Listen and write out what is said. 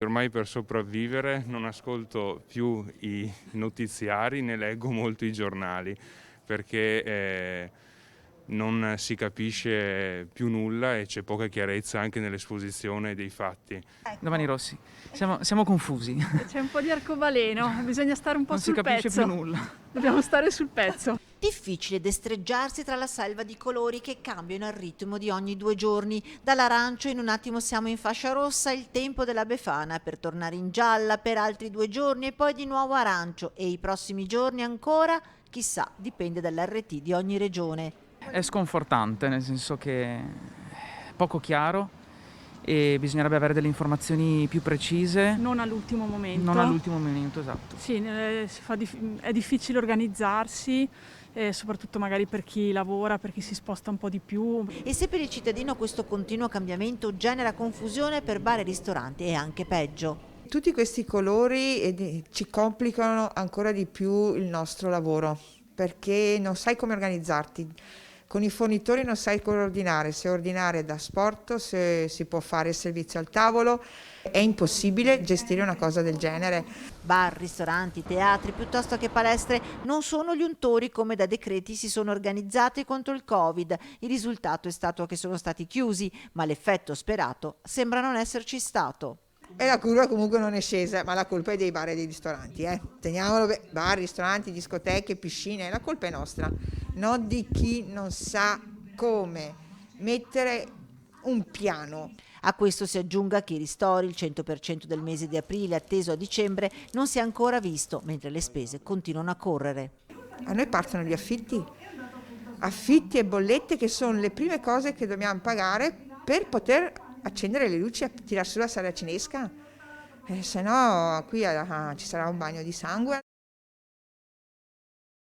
Ormai per sopravvivere non ascolto più i notiziari né leggo molto i giornali perché non si capisce più nulla e c'è poca chiarezza anche nell'esposizione dei fatti. Domani Rossi, siamo confusi, C'è un po' di arcobaleno, bisogna stare un po' non si sul capisce pezzo. più nulla. Dobbiamo stare sul pezzo. Difficile destreggiarsi tra la selva di colori che cambiano al ritmo di ogni 2 giorni. Dall'arancio in un attimo siamo in fascia rossa, il tempo della Befana, per tornare in gialla per altri 2 giorni e poi di nuovo arancio e i prossimi giorni ancora, chissà, dipende dall'RT di ogni regione. È sconfortante, nel senso che è poco chiaro e bisognerebbe avere delle informazioni più precise. Non all'ultimo momento. Non all'ultimo momento, esatto. Sì, è difficile organizzarsi, soprattutto magari per chi lavora, per chi si sposta un po' di più. E se per il cittadino questo continuo cambiamento genera confusione, per bar e ristoranti è anche peggio. Tutti questi colori ci complicano ancora di più il nostro lavoro, perché non sai come organizzarti. Con i fornitori non sai come ordinare, se ordinare da sport, se si può fare il servizio al tavolo. È impossibile gestire una cosa del genere. Bar, ristoranti, teatri, piuttosto che palestre non sono gli untori come da decreti si sono organizzati contro il Covid. Il risultato è stato che sono stati chiusi, ma l'effetto sperato sembra non esserci stato. E la curva comunque non è scesa, ma la colpa è dei bar e dei ristoranti. Teniamolo, bar, ristoranti, discoteche, piscine, la colpa è nostra, non di chi non sa come mettere un piano. A questo si aggiunga che i ristori, il 100% del mese di aprile atteso a dicembre, non si è ancora visto, mentre le spese continuano a correre. A noi partono gli affitti e bollette che sono le prime cose che dobbiamo pagare per poter accendere le luci e tirar su la saracinesca. Se no qui ci sarà un bagno di sangue.